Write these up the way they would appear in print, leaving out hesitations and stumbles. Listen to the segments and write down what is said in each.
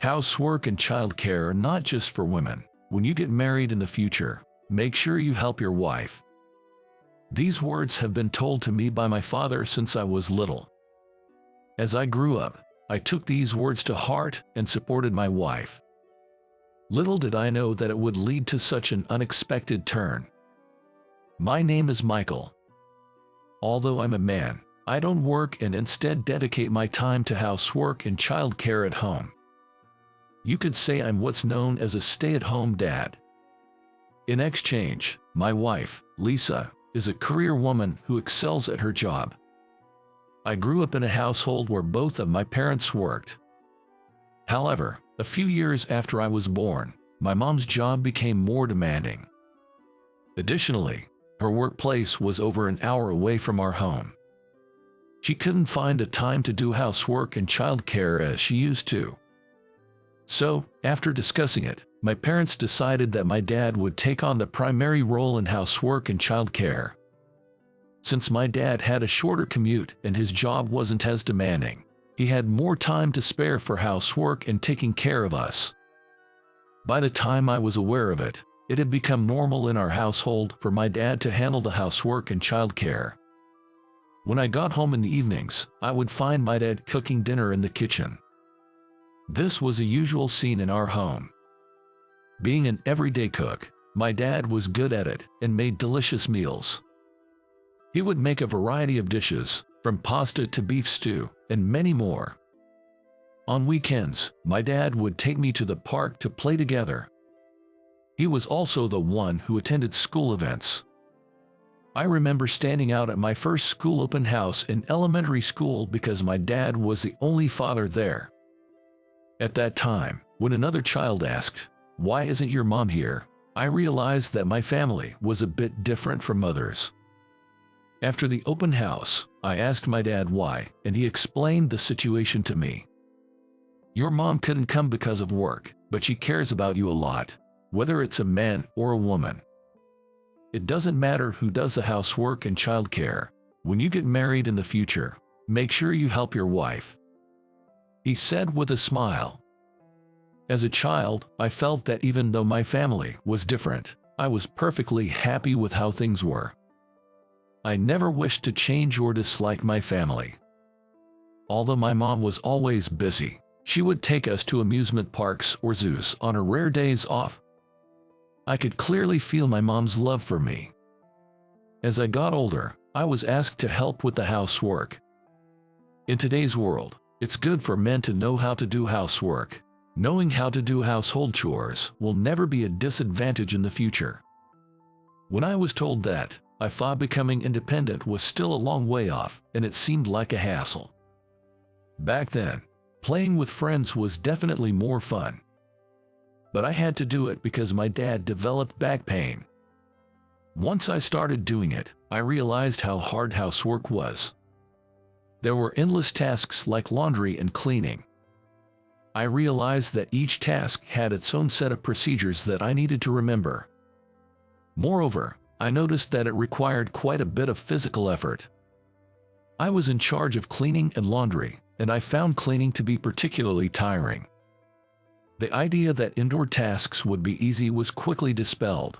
Housework and childcare are not just for women. When you get married in the future, make sure you help your wife. These words have been told to me by my father since I was little. As I grew up, I took these words to heart and supported my wife. Little did I know that it would lead to such an unexpected turn. My name is Michael. Although I'm a man, I don't work and instead dedicate my time to housework and childcare at home. You could say I'm what's known as a stay-at-home dad. In exchange, my wife, Lisa, is a career woman who excels at her job. I grew up in a household where both of my parents worked. However, a few years after I was born, my mom's job became more demanding. Additionally, her workplace was over an hour away from our home. She couldn't find the time to do housework and childcare as she used to. So, after discussing it, my parents decided that my dad would take on the primary role in housework and childcare. Since my dad had a shorter commute and his job wasn't as demanding, he had more time to spare for housework and taking care of us. By the time I was aware of it, it had become normal in our household for my dad to handle the housework and childcare. When I got home in the evenings, I would find my dad cooking dinner in the kitchen. This was a usual scene in our home. Being an everyday cook, my dad was good at it and made delicious meals. He would make a variety of dishes, from pasta to beef stew, and many more. On weekends, my dad would take me to the park to play together. He was also the one who attended school events. I remember standing out at my first school open house in elementary school because my dad was the only father there. At that time, when another child asked, "Why isn't your mom here?" I realized that my family was a bit different from others. After the open house, I asked my dad why, and he explained the situation to me. "Your mom couldn't come because of work, but she cares about you a lot, whether it's a man or a woman. It doesn't matter who does the housework and childcare. When you get married in the future, make sure you help your wife," he said with a smile. As a child, I felt that even though my family was different, I was perfectly happy with how things were. I never wished to change or dislike my family. Although my mom was always busy, she would take us to amusement parks or zoos on her rare days off. I could clearly feel my mom's love for me. As I got older, I was asked to help with the housework. In today's world, it's good for men to know how to do housework. Knowing how to do household chores will never be a disadvantage in the future. When I was told that, I thought becoming independent was still a long way off, and it seemed like a hassle. Back then, playing with friends was definitely more fun. But I had to do it because my dad developed back pain. Once I started doing it, I realized how hard housework was. There were endless tasks like laundry and cleaning. I realized that each task had its own set of procedures that I needed to remember. Moreover, I noticed that it required quite a bit of physical effort. I was in charge of cleaning and laundry, and I found cleaning to be particularly tiring. The idea that indoor tasks would be easy was quickly dispelled.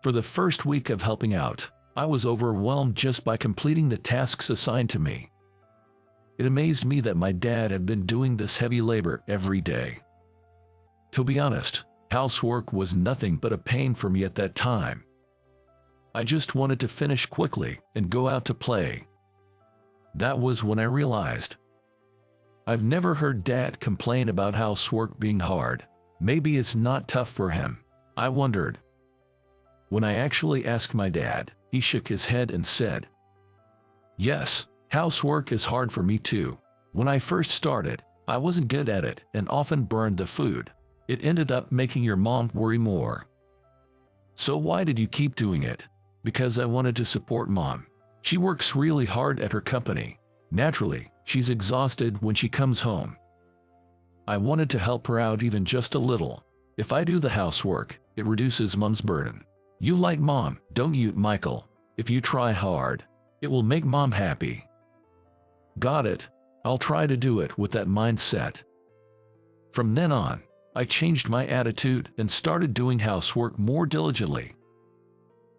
For the first week of helping out, I was overwhelmed just by completing the tasks assigned to me. It amazed me that my dad had been doing this heavy labor every day. To be honest, housework was nothing but a pain for me at that time. I just wanted to finish quickly and go out to play. That was when I realized. I've never heard Dad complain about housework being hard. Maybe it's not tough for him, I wondered. When I actually asked my dad, he shook his head and said, "Yes, housework is hard for me too. When I first started, I wasn't good at it and often burned the food. It ended up making your mom worry more." "So why did you keep doing it?" "Because I wanted to support Mom. She works really hard at her company. Naturally, she's exhausted when she comes home. I wanted to help her out even just a little. If I do the housework, it reduces Mom's burden. You like Mom, don't you, Michael? If you try hard, it will make Mom happy." "Got it. I'll try to do it with that mindset." From then on, I changed my attitude and started doing housework more diligently.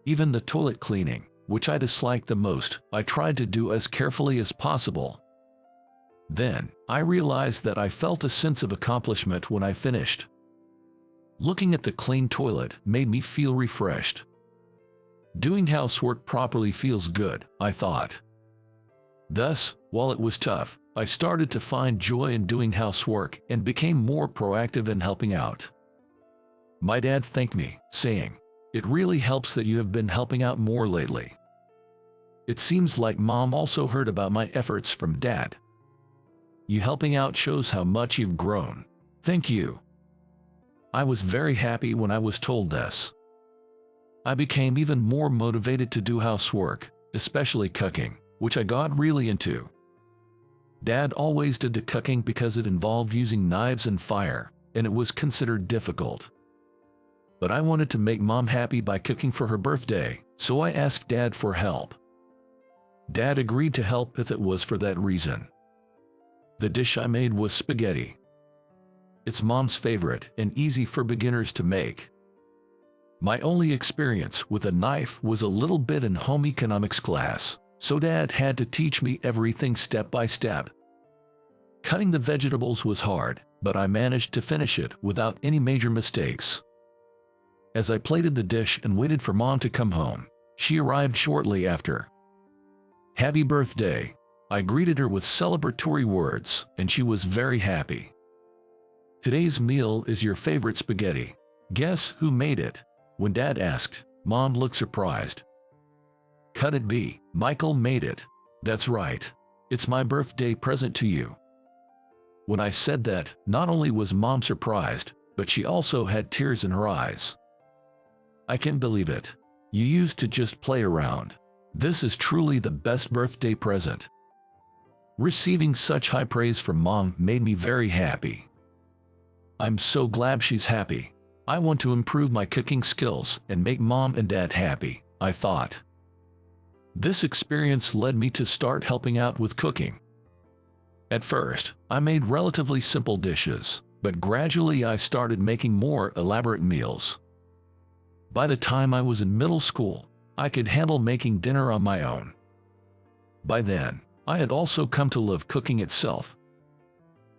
Even the toilet cleaning, which I disliked the most, I tried to do as carefully as possible. Then, I realized that I felt a sense of accomplishment when I finished. Looking at the clean toilet made me feel refreshed. Doing housework properly feels good, I thought. Thus, while it was tough, I started to find joy in doing housework and became more proactive in helping out. My dad thanked me, saying, "It really helps that you have been helping out more lately." It seems like Mom also heard about my efforts from Dad. "You helping out shows how much you've grown. Thank you." I was very happy when I was told this. I became even more motivated to do housework, especially cooking, which I got really into. Dad always did the cooking because it involved using knives and fire, and it was considered difficult. But I wanted to make Mom happy by cooking for her birthday, so I asked Dad for help. Dad agreed to help if it was for that reason. The dish I made was spaghetti. It's Mom's favorite and easy for beginners to make. My only experience with a knife was a little bit in home economics class, so Dad had to teach me everything step by step. Cutting the vegetables was hard, but I managed to finish it without any major mistakes. As I plated the dish and waited for Mom to come home, she arrived shortly after. "Happy birthday." I greeted her with celebratory words, and she was very happy. "Today's meal is your favorite spaghetti. Guess who made it?" When Dad asked, Mom looked surprised. "Could it be Michael made it?" "That's right. It's my birthday present to you." When I said that, not only was Mom surprised, but she also had tears in her eyes. "I can't believe it. You used to just play around. This is truly the best birthday present." Receiving such high praise from Mom made me very happy. I'm so glad she's happy. I want to improve my cooking skills and make Mom and Dad happy, I thought. This experience led me to start helping out with cooking. At first, I made relatively simple dishes, but gradually I started making more elaborate meals. By the time I was in middle school, I could handle making dinner on my own. By then, I had also come to love cooking itself.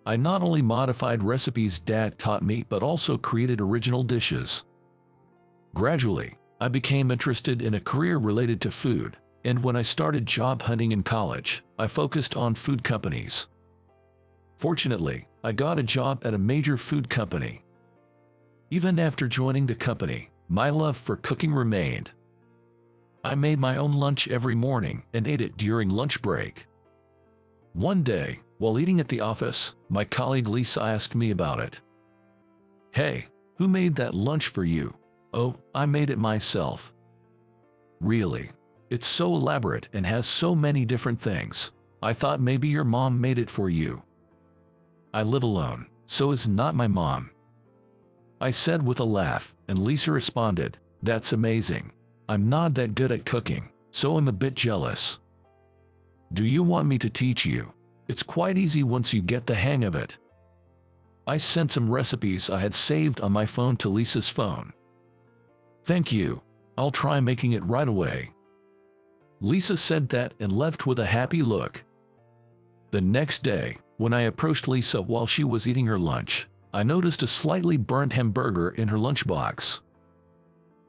I not only modified recipes Dad taught me but also created original dishes. Gradually, I became interested in a career related to food, and when I started job hunting in college, I focused on food companies. Fortunately, I got a job at a major food company. Even after joining the company, my love for cooking remained. I made my own lunch every morning and ate it during lunch break. One day, while eating at the office, my colleague Lisa asked me about it. "Hey, who made that lunch for you?" "Oh, I made it myself." "Really? It's so elaborate and has so many different things. I thought maybe your mom made it for you." "I live alone, so it's not my mom," I said with a laugh, and Lisa responded, "That's amazing. I'm not that good at cooking, so I'm a bit jealous. Do you want me to teach you? It's quite easy once you get the hang of it." I sent some recipes I had saved on my phone to Lisa's phone. "Thank you. I'll try making it right away." Lisa said that and left with a happy look. The next day, when I approached Lisa while she was eating her lunch, I noticed a slightly burnt hamburger in her lunchbox.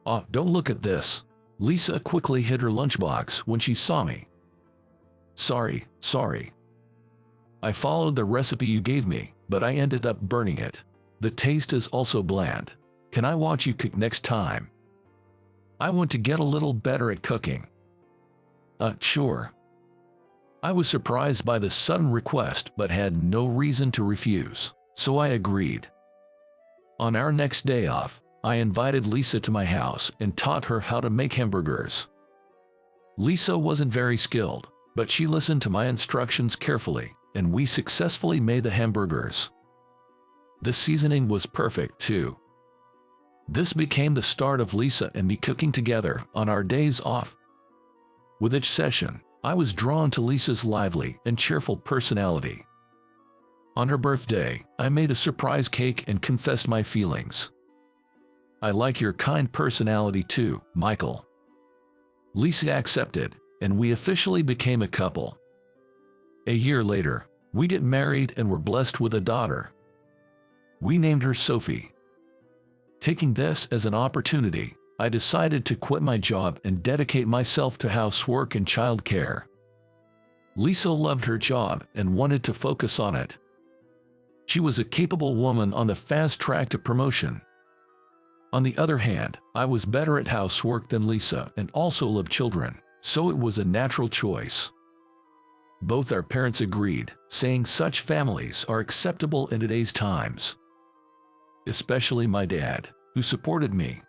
"Oh, don't look at this." Lisa quickly hid her lunchbox when she saw me. Sorry. I followed the recipe you gave me, but I ended up burning it. The taste is also bland. Can I watch you cook next time? I want to get a little better at cooking." Sure." I was surprised by the sudden request but had no reason to refuse, so I agreed. On our next day off, I invited Lisa to my house and taught her how to make hamburgers. Lisa wasn't very skilled, but she listened to my instructions carefully, and we successfully made the hamburgers. The seasoning was perfect too. This became the start of Lisa and me cooking together on our days off. With each session, I was drawn to Lisa's lively and cheerful personality. On her birthday, I made a surprise cake and confessed my feelings. I like your kind personality too, Michael. Lisa accepted, and we officially became a couple. A year later, we get married and were blessed with a daughter. We named her Sophie. Taking this as an opportunity, I decided to quit my job and dedicate myself to housework and childcare. Lisa loved her job and wanted to focus on it. She was a capable woman on the fast track to promotion. On the other hand, I was better at housework than Lisa and also loved children, so it was a natural choice. Both our parents agreed, saying such families are acceptable in today's times. Especially my dad, who supported me.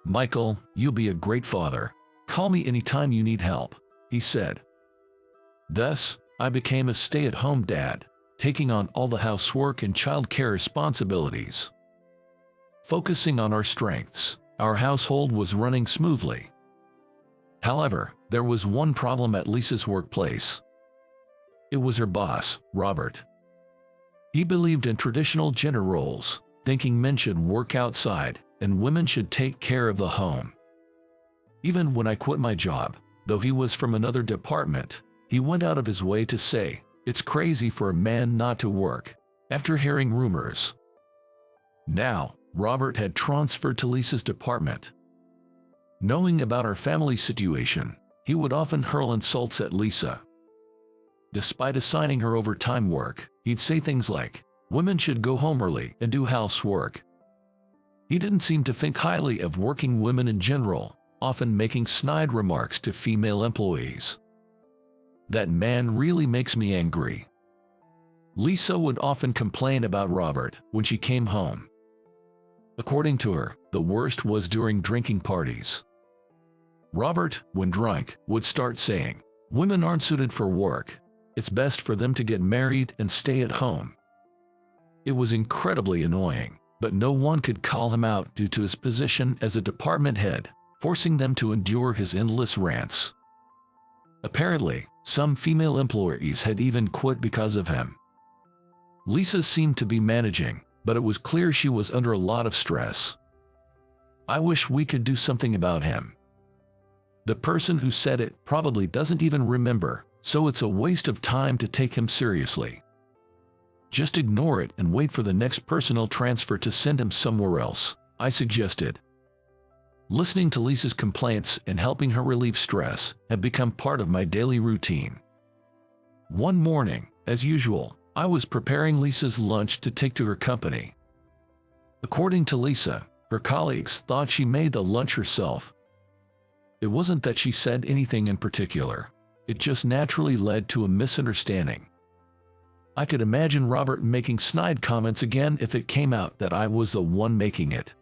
Michael, you'll be a great father. Call me anytime you need help, he said. Thus, I became a stay-at-home dad, taking on all the housework and childcare responsibilities. Focusing on our strengths, our household was running smoothly. However, there was one problem at Lisa's workplace. It was her boss, Robert. He believed in traditional gender roles, thinking men should work outside and women should take care of the home. Even when I quit my job, though he was from another department, he went out of his way to say, "It's crazy for a man not to work," after hearing rumors. Now, Robert had transferred to Lisa's department. Knowing about our family situation, he would often hurl insults at Lisa. Despite assigning her overtime work, he'd say things like, "Women should go home early and do housework." He didn't seem to think highly of working women in general, often making snide remarks to female employees. That man really makes me angry. Lisa would often complain about Robert when she came home. According to her, the worst was during drinking parties. Robert, when drunk, would start saying, "Women aren't suited for work. It's best for them to get married and stay at home." It was incredibly annoying, but no one could call him out due to his position as a department head, forcing them to endure his endless rants. Apparently, some female employees had even quit because of him. Lisa seemed to be managing, but it was clear she was under a lot of stress. I wish we could do something about him. The person who said it probably doesn't even remember, so it's a waste of time to take him seriously. Just ignore it and wait for the next personnel transfer to send him somewhere else, I suggested. Listening to Lisa's complaints and helping her relieve stress have become part of my daily routine. One morning, as usual, I was preparing Lisa's lunch to take to her company. According to Lisa, her colleagues thought she made the lunch herself. It wasn't that she said anything in particular. It just naturally led to a misunderstanding. I could imagine Robert making snide comments again if it came out that I was the one making it.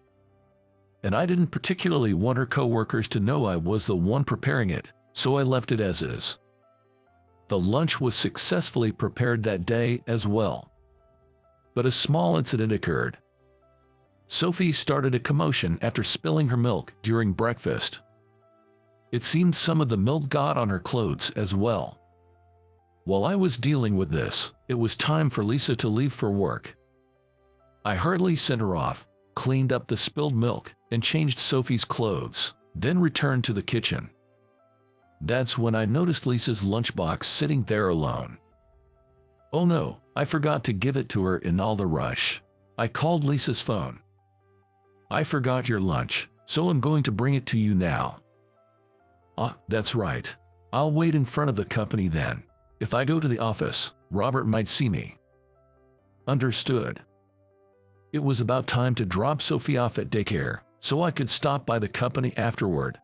And I didn't particularly want her coworkers to know I was the one preparing it, so I left it as is. The lunch was successfully prepared that day as well. But a small incident occurred. Sophie started a commotion after spilling her milk during breakfast. It seemed some of the milk got on her clothes as well. While I was dealing with this, it was time for Lisa to leave for work. I hurriedly sent her off, cleaned up the spilled milk, and changed Sophie's clothes, then returned to the kitchen. That's when I noticed Lisa's lunchbox sitting there alone. Oh no, I forgot to give it to her in all the rush. I called Lisa's phone. "I forgot your lunch, so I'm going to bring it to you now." "Ah, that's right. I'll wait in front of the company then. If I go to the office, Robert might see me." Understood. It was about time to drop Sophie off at daycare, so I could stop by the company afterward.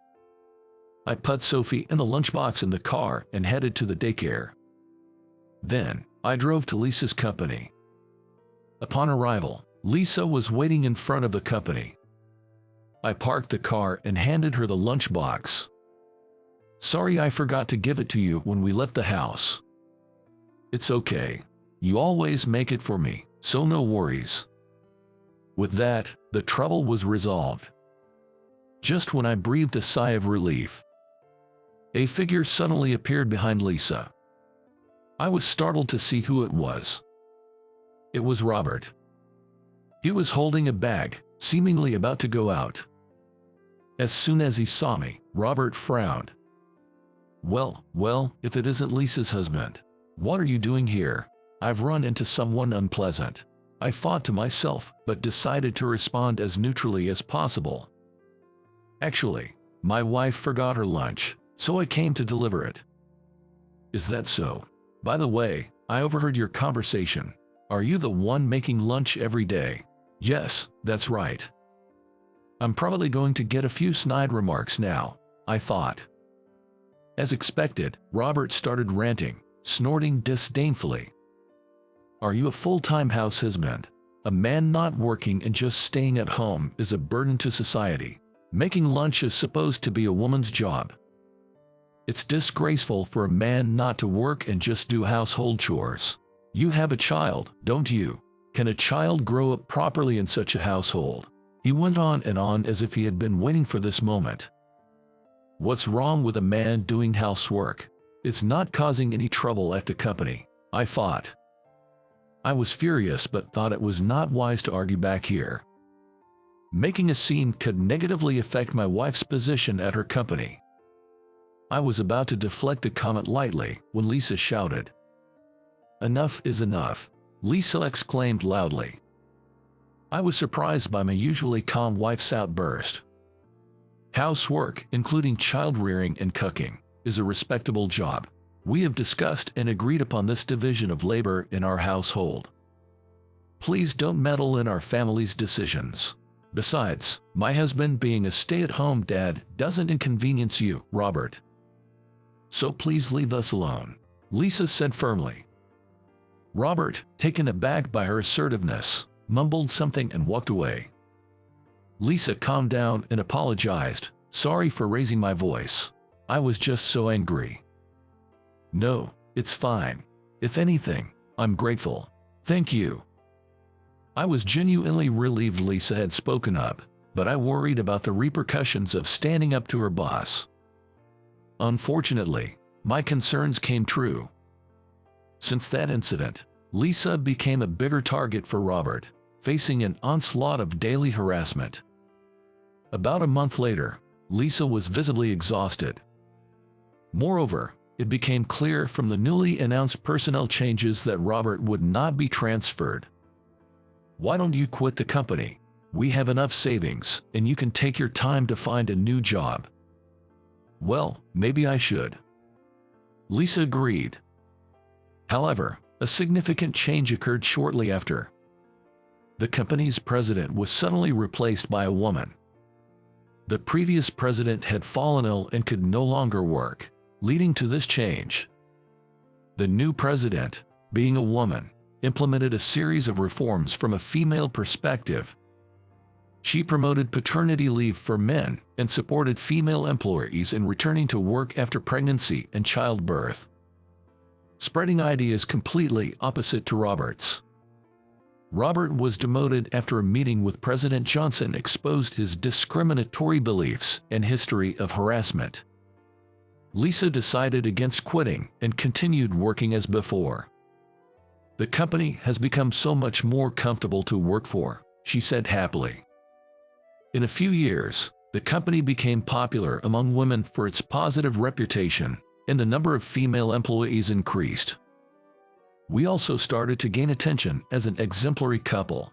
I put Sophie in the lunchbox in the car and headed to the daycare. Then, I drove to Lisa's company. Upon arrival, Lisa was waiting in front of the company. I parked the car and handed her the lunchbox. "Sorry I forgot to give it to you when we left the house." "It's okay. You always make it for me, so no worries." With that, the trouble was resolved. Just when I breathed a sigh of relief, a figure suddenly appeared behind Lisa. I was startled to see who it was. It was Robert. He was holding a bag, seemingly about to go out. As soon as he saw me, Robert frowned. Well, if it isn't Lisa's husband. What are you doing here? I've run into someone unpleasant. I fought to myself, but decided to respond as neutrally as possible. Actually, my wife forgot her lunch, so I came to deliver it. Is that so? By the way, I overheard your conversation. Are you the one making lunch every day? Yes, that's right. I'm probably going to get a few snide remarks now, I thought. As expected, Robert started ranting, snorting disdainfully. Are you a full-time house husband? A man not working and just staying at home is a burden to society. Making lunch is supposed to be a woman's job. It's disgraceful for a man not to work and just do household chores. You have a child, don't you? Can a child grow up properly in such a household? He went on and on as if he had been waiting for this moment. What's wrong with a man doing housework? It's not causing any trouble at the company, I thought. I was furious but thought it was not wise to argue back here. Making a scene could negatively affect my wife's position at her company. I was about to deflect a comment lightly when Lisa shouted. Enough is enough, Lisa exclaimed loudly. I was surprised by my usually calm wife's outburst. Housework, including child rearing and cooking, is a respectable job. We have discussed and agreed upon this division of labor in our household. Please don't meddle in our family's decisions. Besides, my husband being a stay-at-home dad doesn't inconvenience you, Robert. So please leave us alone, Lisa said firmly. Robert, taken aback by her assertiveness, mumbled something and walked away. Lisa calmed down and apologized. Sorry for raising my voice. I was just so angry. No, it's fine. If anything, I'm grateful. Thank you. I was genuinely relieved Lisa had spoken up, but I worried about the repercussions of standing up to her boss. Unfortunately, my concerns came true. Since that incident, Lisa became a bigger target for Robert, facing an onslaught of daily harassment. About a month later, Lisa was visibly exhausted. Moreover, it became clear from the newly announced personnel changes that Robert would not be transferred. Why don't you quit the company? We have enough savings, and you can take your time to find a new job. Well, maybe I should. Lisa agreed. However, a significant change occurred shortly after. The company's president was suddenly replaced by a woman. The previous president had fallen ill and could no longer work, leading to this change. The new president, being a woman, implemented a series of reforms from a female perspective. She promoted paternity leave for men and supported female employees in returning to work after pregnancy and childbirth, spreading ideas completely opposite to Robert's. Robert was demoted after a meeting with President Johnson exposed his discriminatory beliefs and history of harassment. Lisa decided against quitting and continued working as before. The company has become so much more comfortable to work for, she said happily. In a few years, the company became popular among women for its positive reputation, and the number of female employees increased. We also started to gain attention as an exemplary couple.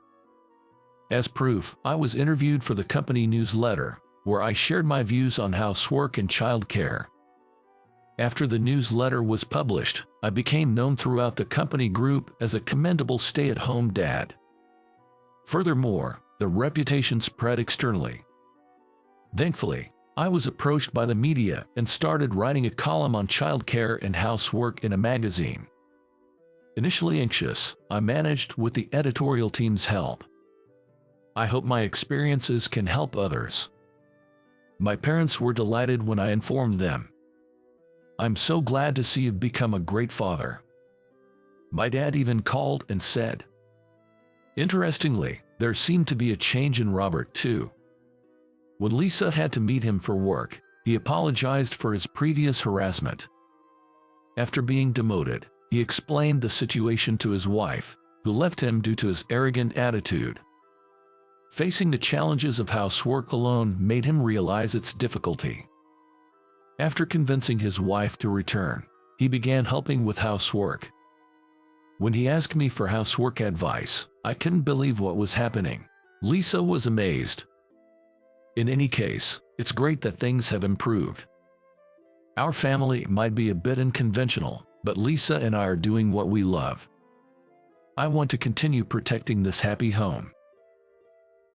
As proof, I was interviewed for the company newsletter, where I shared my views on housework and childcare. After the newsletter was published, I became known throughout the company group as a commendable stay-at-home dad. Furthermore, the reputation spread externally. Thankfully, I was approached by the media and started writing a column on childcare and housework in a magazine. Initially anxious, I managed with the editorial team's help. I hope my experiences can help others. My parents were delighted when I informed them. I'm so glad to see you've become a great father. My dad even called and said. Interestingly, there seemed to be a change in Robert too. When Lisa had to meet him for work, he apologized for his previous harassment. After being demoted, he explained the situation to his wife, who left him due to his arrogant attitude. Facing the challenges of housework alone made him realize its difficulty. After convincing his wife to return, he began helping with housework. When he asked me for housework advice, I couldn't believe what was happening. Lisa was amazed. In any case, it's great that things have improved. Our family might be a bit unconventional, but Lisa and I are doing what we love. I want to continue protecting this happy home.